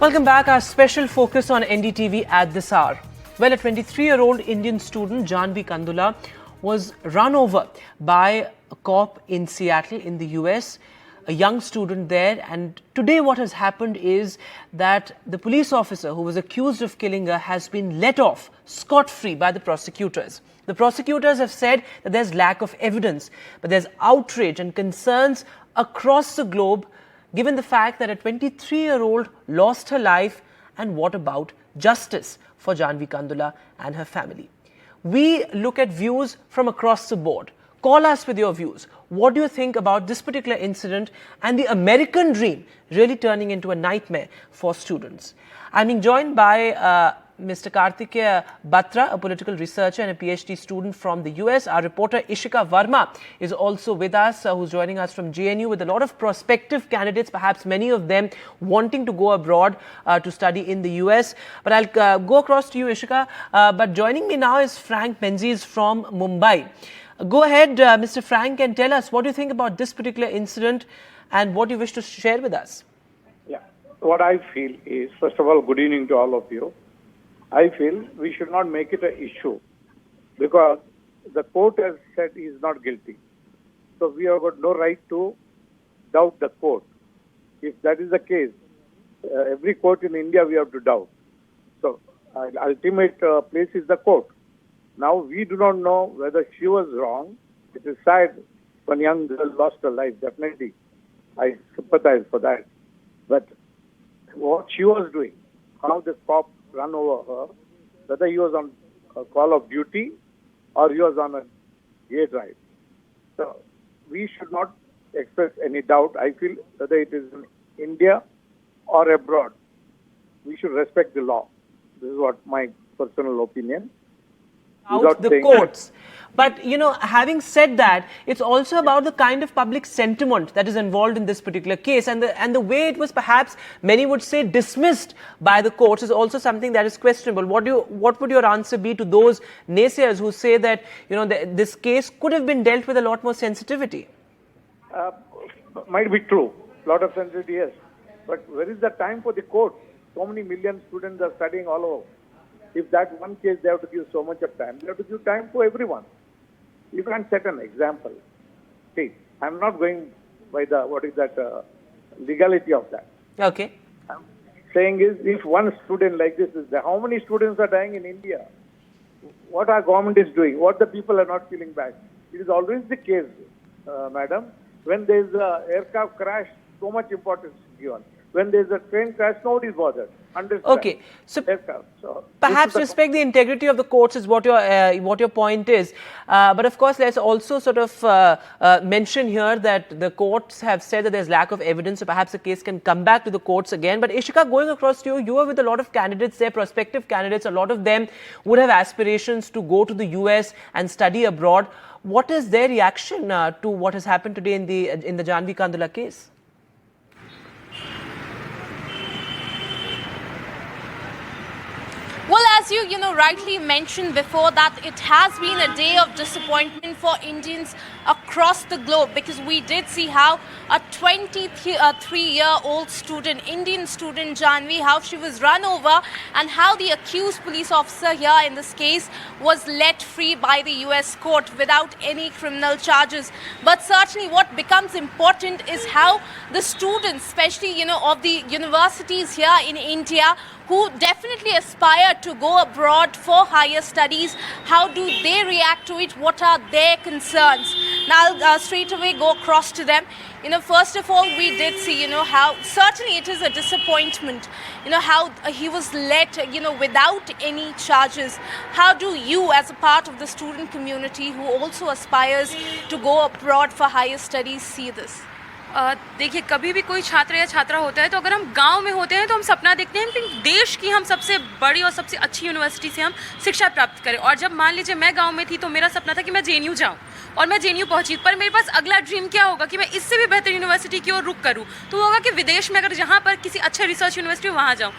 Welcome back. Our special focus on NDTV at this hour. Well, a 23-year-old Indian student, Jaahnavi Kandula, was run over by a cop in Seattle in the US, a young student there. And today what has happened is that the police officer who was accused of killing her has been let off scot-free by the prosecutors. The prosecutors have said that there's lack of evidence, but there's outrage and concerns across the globe given the fact that a 23-year-old lost her life. And what about justice for Jaahnavi Kandula and her family? We look at views from across the board. Call us with your views. What do you think about this particular incident and the American dream really turning into a nightmare for students? I'm being joined by Mr. Karthikeya Batra, a political researcher and a PhD student from the US. Our reporter Ishika Verma is also with us, who's joining us from JNU with a lot of prospective candidates, perhaps many of them wanting to go abroad to study in the US. But I'll go across to you, Ishika. But joining me now is Frank Menzies from Mumbai. Go ahead, Mr. Frank, and tell us what you think about this particular incident and what you wish to share with us. Yeah, what I feel is, first of all, good evening to all of you. I feel we should not make it an issue because the court has said he is not guilty. So we have got no right to doubt the court. If that is the case, every court in India we have to doubt. So ultimate place is the court. Now we do not know whether she was wrong. It is sad when young girl lost her life. Definitely, I sympathize for that. But what she was doing, how the cop run over her, whether he was on a call of duty or he was on a gay drive. So we should not express any doubt. I feel whether it is in India or abroad, we should respect the law. This is what my personal opinion. Out the courts. But, you know, having said that, it's also about the kind of public sentiment that is involved in this particular case. And the way it was perhaps, many would say, dismissed by the courts is also something that is questionable. What would your answer be to those naysayers who say that, you know, this case could have been dealt with a lot more sensitivity? Might be true. A lot of sensitivity, yes. But where is the time for the court? So many million students are studying all over. If that one case they have to give so much of time, they have to give time for everyone. You can't set an example. See, I'm not going by the, legality of that. Okay. I'm saying is, if one student like this is there, how many students are dying in India? What our government is doing, what the people are not feeling bad. It is always the case, madam. When there is an aircraft crash, so much importance is given. When there is a train crash, nobody is bothered. Understand? Okay, so perhaps respect the integrity of the courts is what your point is. But of course, let's also sort of mention here that the courts have said that there's lack of evidence, so perhaps the case can come back to the courts again. But Ishika, going across to you, you are with a lot of candidates there, prospective candidates. A lot of them would have aspirations to go to the US and study abroad. What is their reaction to what has happened today in the Jaahnavi Kandula case? Well, as you rightly mentioned before, that it has been a day of disappointment for Indians across the globe, because we did see how a 23-year-old student, Indian student Jaahnavi, how she was run over and how the accused police officer here in this case was let free by the US court without any criminal charges. But certainly what becomes important is how the students, especially of the universities here in India, who definitely aspire to go abroad for higher studies, how do they react to it? What are their concerns? Now, I'll straight away go across to them. First of all, we did see, how certainly it is a disappointment, how he was let, without any charges. How do you, as a part of the student community who also aspires to go abroad for higher studies, see this? देखिए, कभी भी कोई छात्र या छात्रा होता है तो अगर हम गांव में होते हैं तो हम सपना देखते हैं कि देश की हम सबसे बड़ी और सबसे अच्छी यूनिवर्सिटी से हम शिक्षा प्राप्त करें। और जब मान लीजिए मैं गांव में थी तो मेरा सपना था कि मैं जेएनयू जाऊं और मैं जेएनयू पहुंची, पर मेरे पास अगला ड्रीम क्या होगा कि मैं इससे भी बेहतर यूनिवर्सिटी की ओर रुख करूं, तो होगा कि विदेश में अगर जहां पर किसी अच्छे रिसर्च यूनिवर्सिटी वहां जाऊं।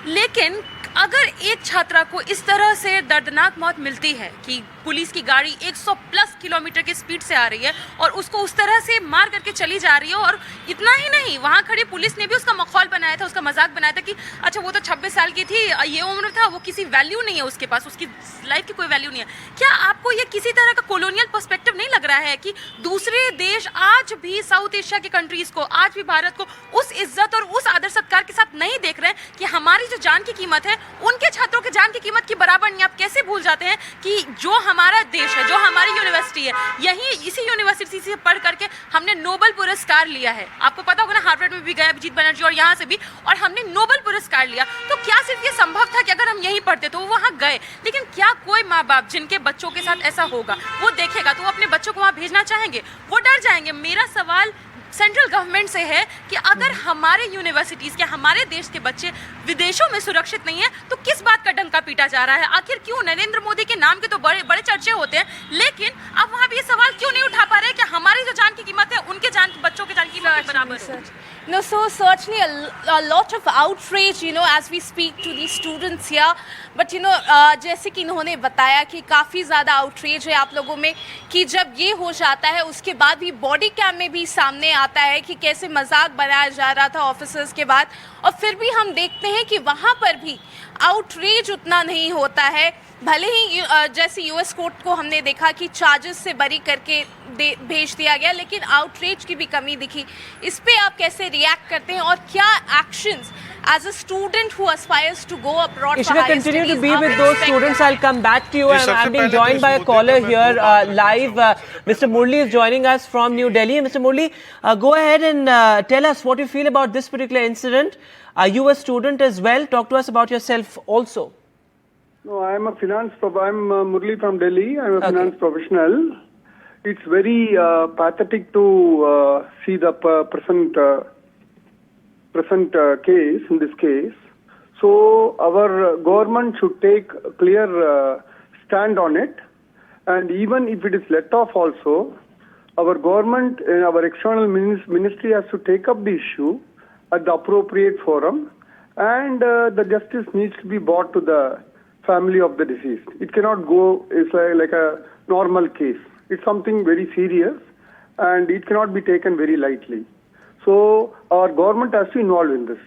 लेकिन अगर एक छात्रा को इस तरह से दर्दनाक मौत मिलती है कि पुलिस की गाड़ी 100 प्लस किलोमीटर की स्पीड से आ रही है और उसको उस तरह से मार करके चली जा रही है, और इतना ही नहीं, वहाँ खड़ी पुलिस ने भी उसका मखौल बनाया था, उसका मजाक बनाया था कि अच्छा वो तो 26 साल की थी, ये उम्र था, वो किसी वैल्यू नहीं है उसके पास, उसकी लाइफ की कोई वैल्यू नहीं है। क्या आपको ये किसी तरह का कॉलोनियल पर्सपेक्टिव नहीं लग रहा है कि दूसरे देश आज भी साउथ एशिया के कंट्रीज को, आज भी भारत को उस इज्जत और उस आदर सत्कार के साथ नहीं देख रहे हैं कि हमारी जो जान की कीमत है उनके छात्रों के जान की कीमत की बराबर नहीं? आप कैसे भूल जाते हैं कि जो हमारा देश है, जो हमारी यूनिवर्सिटी है, यही इसी यूनिवर्सिटी से पढ़ करके हमने नोबेल पुरस्कार लिया है। आपको पता होगा ना, हार्वर्ड में भी गए अभिजीत बनर्जी और यहाँ से भी, और हमने नोबेल पुरस्कार लिया। तो क्या सिर्फ ये संभव था कि अगर हम यहीं पढ़ते तो वो वहाँ गए? लेकिन क्या कोई माँ बाप जिनके बच्चों के साथ ऐसा होगा वो देखेगा तो वो अपने बच्चों को वहाँ भेजना चाहेंगे? वो डर जाएंगे। मेरा सवाल सेंट्रल गवर्नमेंट से है कि अगर हमारे यूनिवर्सिटीज के, हमारे देश के बच्चे विदेशों में सुरक्षित नहीं है तो किस बात का डंका पीटा जा रहा है? आखिर क्यों? नरेंद्र मोदी के नाम के तो बड़े बड़े चर्चे होते हैं, लेकिन अब वहाँ भी ये सवाल क्यों नहीं उठा पा रहे कि हमारी जो जान की कीमत है उनके बच्चों की जान की कीमत के बराबर है? No, so certainly a lot of outrage, as we speak to the students here. But जैसे कि इन्होंने बताया कि काफ़ी ज़्यादा आउटरेज है आप लोगों में कि जब ये हो जाता है उसके बाद भी बॉडी कैम में भी सामने आता है कि कैसे मजाक बनाया जा रहा था ऑफिसर्स के बाद, और फिर भी हम देखते हैं कि वहाँ पर भी आउटरेज उतना नहीं होता है। भले ही जैसे यूएस कोर्ट को हमने देखा कि चार्जेस से बरी करके भेज दिया गया, लेकिन आउटरीच की भी कमी दिखी। इस पे आप कैसे रिएक्ट करते हैं और क्या actions as a student who aspires to go abroad for higher studies? Continue to be with those students. I'll come back to you. I'm being joined by a caller here live. Mr. Murli is joining us from New Delhi. Mr. Murli, go ahead and tell us what you feel about this particular incident. Are you a student as well? Talk to us about yourself also. No, I'm a I'm Murli from Delhi. I'm a finance professional. It's very pathetic to see the present case, in this case. So our government should take a clear stand on it. And even if it is let off also, our government, our external ministry has to take up the issue at the appropriate forum. And the justice needs to be brought to the family of the deceased. It cannot go, it's like a normal case. It's something very serious and it cannot be taken very lightly. So our government has to involve in this.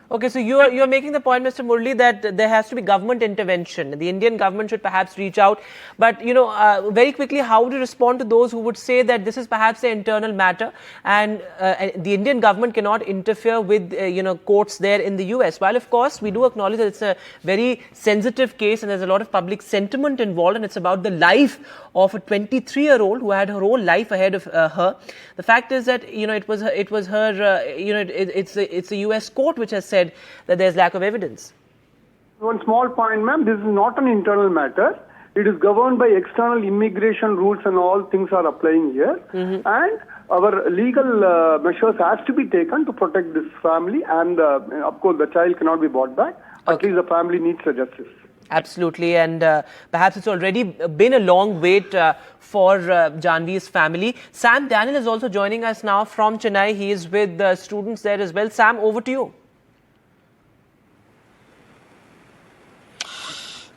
Okay, so you're making the point, Mr. Murli, that there has to be government intervention. The Indian government should perhaps reach out. But, very quickly, how would you respond to those who would say that this is perhaps an internal matter and the Indian government cannot interfere with, courts there in the US? While, of course, we do acknowledge that it's a very sensitive case and there's a lot of public sentiment involved and it's about the life of a 23-year-old who had her whole life ahead of her. The fact is that, it's a US court which has said that there's lack of evidence. One small point, ma'am, this is not an internal matter. It is governed by external immigration rules and all things are applying here. Mm-hmm. And our legal measures has to be taken to protect this family and of course the child cannot be brought back. At least the family needs a justice. Absolutely, and perhaps it's already been a long wait for Jaahnavi's family. Sam Daniel is also joining us now from Chennai. He is with students there as well. Sam, over to you.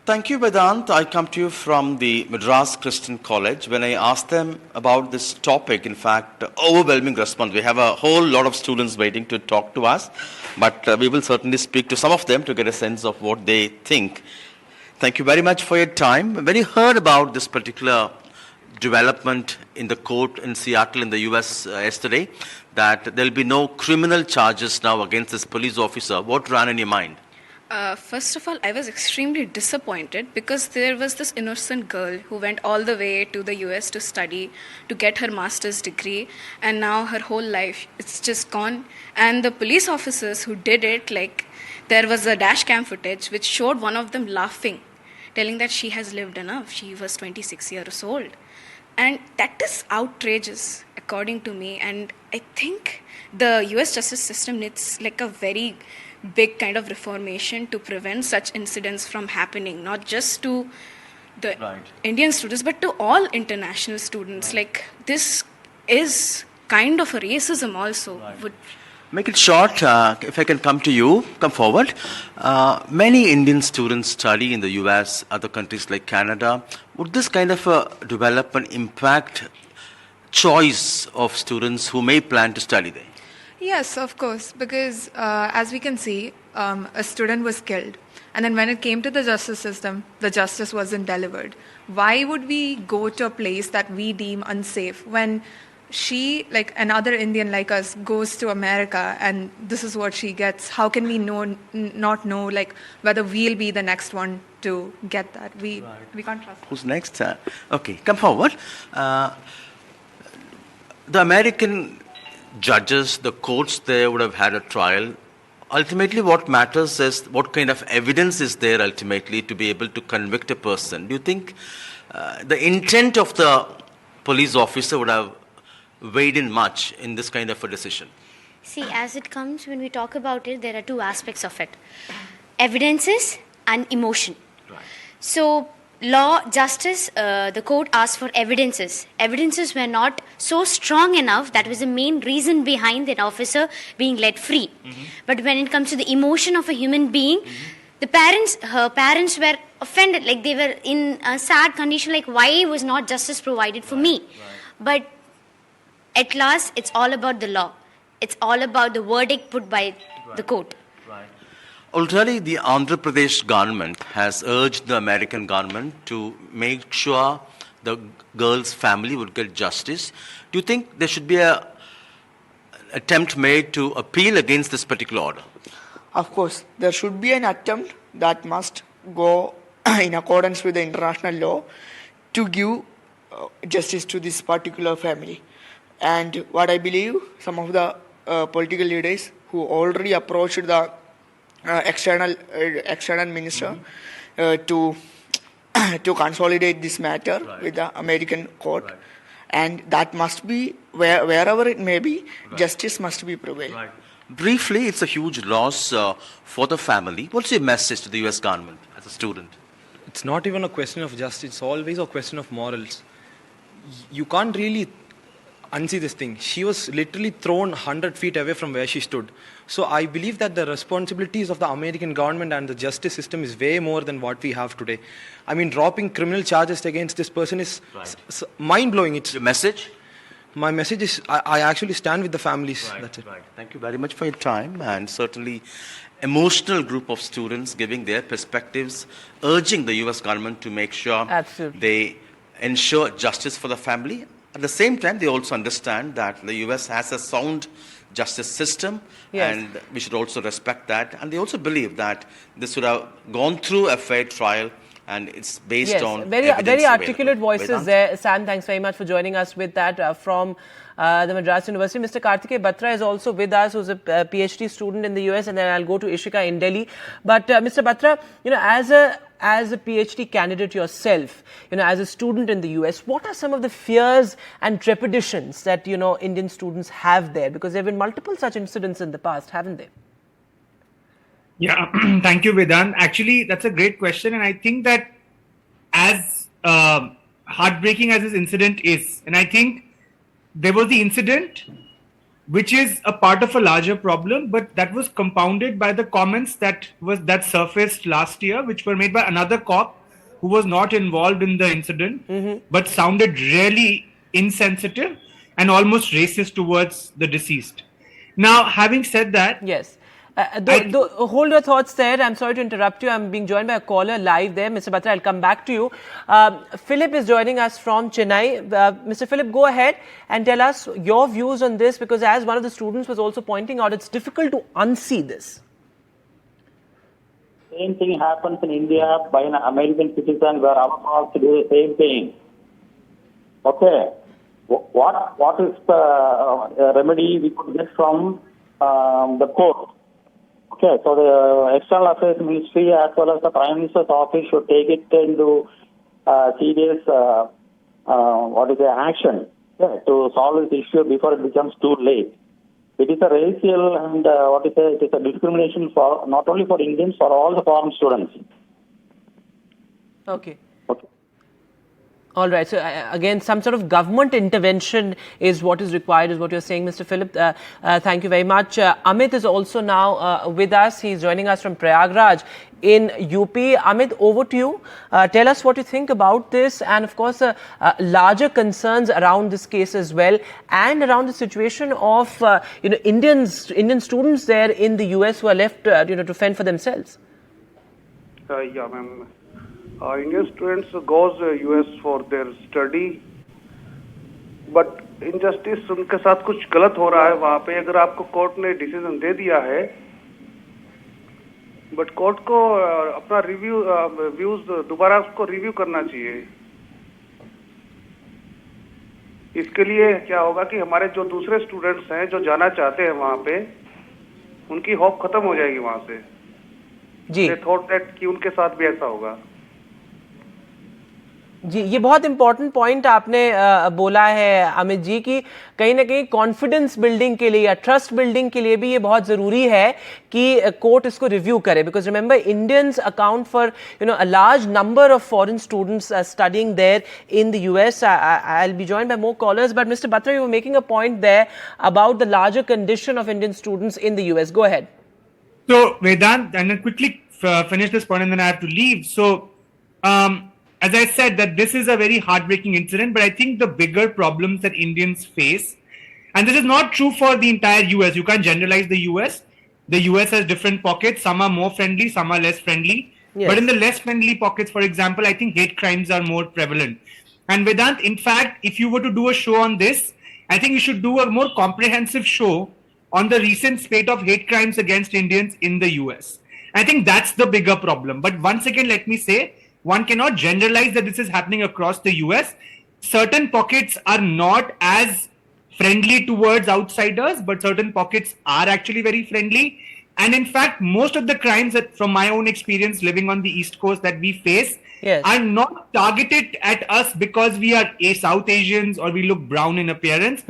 Thank you, Vedant. I come to you from the Madras Christian College. When I asked them about this topic, in fact, overwhelming response. We have a whole lot of students waiting to talk to us, but we will certainly speak to some of them to get a sense of what they think. Thank you very much for your time. When you heard about this particular development in the court in Seattle in the US yesterday, that there will be no criminal charges now against this police officer, what ran in your mind? First of all, I was extremely disappointed because there was this innocent girl who went all the way to the US to study, to get her master's degree, and now her whole life, it's just gone. And the police officers who did it, there was a dash cam footage which showed one of them laughing, telling that she has lived enough. She was 26 years old. And that is outrageous, according to me. And I think the US justice system needs a very big kind of reformation to prevent such incidents from happening, not just to the Indian students, but to all international students. This is kind of a racism also. Make it short. If I can come to you, come forward. Many Indian students study in the US, other countries like Canada. Would this kind of development impact choice of students who may plan to study there? Yes, of course, because as we can see, a student was killed. And then when it came to the justice system, the justice wasn't delivered. Why would we go to a place that we deem unsafe when she, like another Indian like us, goes to America and this is what she gets? How can we not know like whether we'll be the next one to get that? We can't trust. Who's next? Okay, come forward. The American judges, the courts there would have had a trial. Ultimately, what matters is what kind of evidence is there ultimately to be able to convict a person. Do you think the intent of the police officer would have weighed in much in this kind of a decision? See, as it comes, when we talk about it, there are two aspects of it. Evidences and emotion. Right. So, law, justice, the court asked for evidences. Evidences were not so strong enough. That was the main reason behind that officer being let free. Mm-hmm. But when it comes to the emotion of a human being, her parents were offended. Like they were in a sad condition, like why was not justice provided for me? But at last, it's all about the law. It's all about the verdict put by the court. Already, the Andhra Pradesh government has urged the American government to make sure the girl's family would get justice. Do you think there should be an attempt made to appeal against this particular order? Of course, there should be an attempt that must go in accordance with the international law to give justice to this particular family. And what I believe, some of the political leaders who already approached the external minister to consolidate this matter with the American court, and that must be wherever it may be, justice must be prevailed. Briefly, it's a huge loss for the family. What's your message to the US government as a student? It's not even a question of justice, it's always a question of morals. You can't really unsee this thing. She was literally thrown 100 feet away from where she stood. So I believe that the responsibilities of the American government and the justice system is way more than what we have today. I mean, dropping criminal charges against this person is mind-blowing. Your message? My message is, I actually stand with the families. That's it. Thank you very much for your time, and certainly emotional group of students giving their perspectives, urging the US government to make sure they ensure justice for the family. At the same time, they also understand that the US has a sound justice system, and we should also respect that. And they also believe that this would have gone through a fair trial, and it's based on very articulate voices there. Sam, thanks very much for joining us with that from the Madras University. Mr. Karthikeya Batra is also with us, who's a PhD student in the US, and then I'll go to Ishika in Delhi. But Mr. Batra, you know, as a PhD candidate yourself, you know, as a student in the US, what are some of the fears and trepidations that, you know, Indian students have there? Because there have been multiple such incidents in the past, haven't they? Yeah, thank you, Vedant. Actually, that's a great question. And I think that as heartbreaking as this incident is, and I think there was the incident which is a part of a larger problem, but that was compounded by the comments that surfaced last year, which were made by another cop who was not involved in the incident, but sounded really insensitive and almost racist towards the deceased. Now, having said that, yes. Hold your thoughts there. I'm sorry to interrupt you. I'm being joined by a caller live there. Mr. Batra, I'll come back to you. Philip is joining us from Chennai. Mr. Philip, go ahead and tell us your views on this, because as one of the students was also pointing out, it's difficult to unsee this. Same thing happens in India by an American citizen where our courts do the same thing. Okay. What is the remedy we could get from the court? Okay, so the External Affairs Ministry as well as the Prime Minister's office should take it into serious action to solve this issue before it becomes too late. It is a racial and it is a discrimination for not only for Indians, for all the foreign students. Okay. All right. So again, some sort of government intervention is what is required, is what you're saying, Mr. Philip. Thank you very much. Amit is also now with us. He's joining us from Prayagraj in UP. Amit, over to you. Tell us what you think about this, and of course, larger concerns around this case as well, and around the situation of Indian students there in the US who are left to fend for themselves. Yeah, ma'am. Indian students goes US for their study, but injustice उनके साथ कुछ गलत हो रहा है वहाँ पे. अगर आपको कोर्ट ने डिसीजन दे दिया है, बट कोर्ट को अपना व्यूज दोबारा उसको रिव्यू करना चाहिए. इसके लिए क्या होगा कि हमारे जो दूसरे स्टूडेंट्स हैं जो जाना चाहते हैं वहाँ पे, उनकी होप खत्म हो जाएगी वहाँ से. जी. थॉट दैट कि उनके साथ भी ऐसा होगा. जी, ये बहुत इंपॉर्टेंट पॉइंट आपने बोला है अमित जी, कि कहीं ना कहीं कॉन्फिडेंस बिल्डिंग के लिए या ट्रस्ट बिल्डिंग के लिए भी ये बहुत ज़रूरी है कि कोर्ट इसको रिव्यू करे. Because remember, Indians account for a large number of foreign students studying there in the US. I will be joined by more callers, but mister Batra, you were making a point there about the larger condition of Indian students in the US. Go ahead. So Vedant, and then quickly finish this point and then I have to leave. So as I said, that this is a very heartbreaking incident, but I think the bigger problems that Indians face, and this is not true for the entire US. You can't generalize the US. The US has different pockets. Some are more friendly, some are less friendly. Yes. But in the less friendly pockets, for example, I think hate crimes are more prevalent. And Vedant, in fact, if you were to do a show on this, I think you should do a more comprehensive show on the recent spate of hate crimes against Indians in the US. I think that's the bigger problem. But once again, let me say, one cannot generalize that this is happening across the US. Certain pockets are not as friendly towards outsiders, but certain pockets are actually very friendly. And in fact, most of the crimes that, from my own experience living on the East Coast, that we face, yes, are not targeted at us because we are South Asians or we look brown in appearance,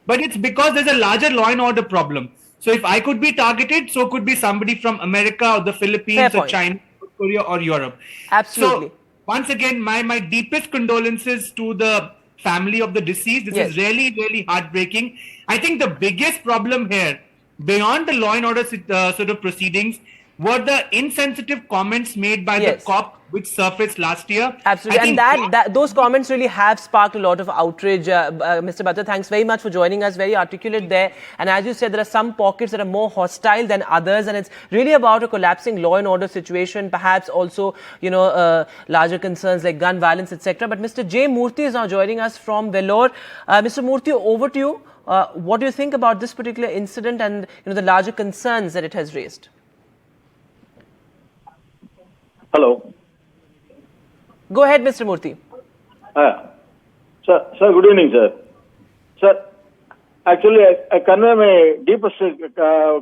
but it's because there's a larger law and order problem. So if I could be targeted, so could be somebody from America or the Philippines or China, Korea or Europe. Absolutely. So once again, my deepest condolences to the family of the deceased. This is really, really heartbreaking. I think the biggest problem here, beyond the law and order sort of proceedings, were the insensitive comments made by the cop which surfaced last year. Absolutely, and those comments really have sparked a lot of outrage. Mr. Batra, thanks very much for joining us. Very articulate there. And as you said, there are some pockets that are more hostile than others, and it's really about a collapsing law and order situation, perhaps also, larger concerns like gun violence, etc. But Mr. J. Murthy is now joining us from Vellore. Mr. Murthy, over to you. What do you think about this particular incident and the larger concerns that it has raised? Hello. Go ahead, Mr. Murthy. Sir, good evening, sir. Sir, actually, I convey my deepest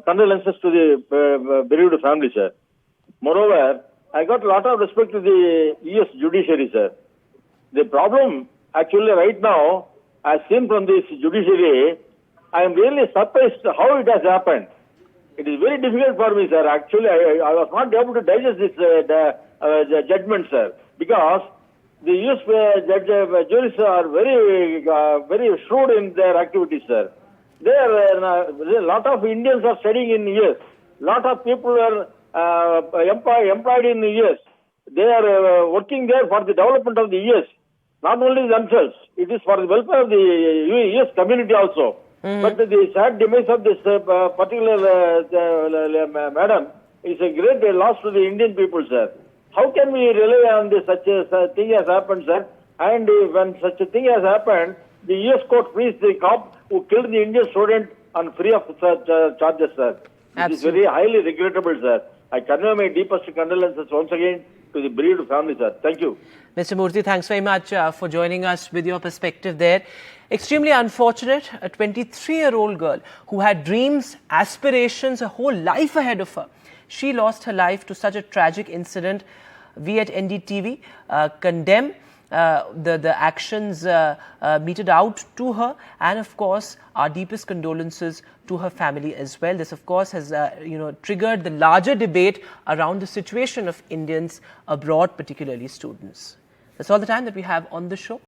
condolences to the bereaved family, sir. Moreover, I got a lot of respect to the US judiciary, sir. The problem, actually, right now, as seen from this judiciary, I am really surprised how it has happened. It is very difficult for me, sir. Actually, I was not able to digest this the judgment, sir, because the US juries are very shrewd in their activities, sir. A lot of Indians are studying in the US. A lot of people are employed in the US. They are working there for the development of the US. Not only themselves, it is for the welfare of the US community also. But the sad demise of this particular madam is a great loss to the Indian people, sir. How can we rely on this? Such a thing has happened, sir? And when such a thing has happened, the US court frees the cop who killed the Indian student on free of such charges, sir. It is very highly regrettable, sir. I convey my deepest condolences once again to the bereaved family, sir. Thank you. Mr. Murthy, thanks very much for joining us with your perspective there. Extremely unfortunate, a 23-year-old girl who had dreams, aspirations, a whole life ahead of her. She lost her life to such a tragic incident. We at NDTV condemn the actions meted out to her, and of course our deepest condolences to her family as well. This of course has triggered the larger debate around the situation of Indians abroad, particularly students. That's all the time that we have on the show.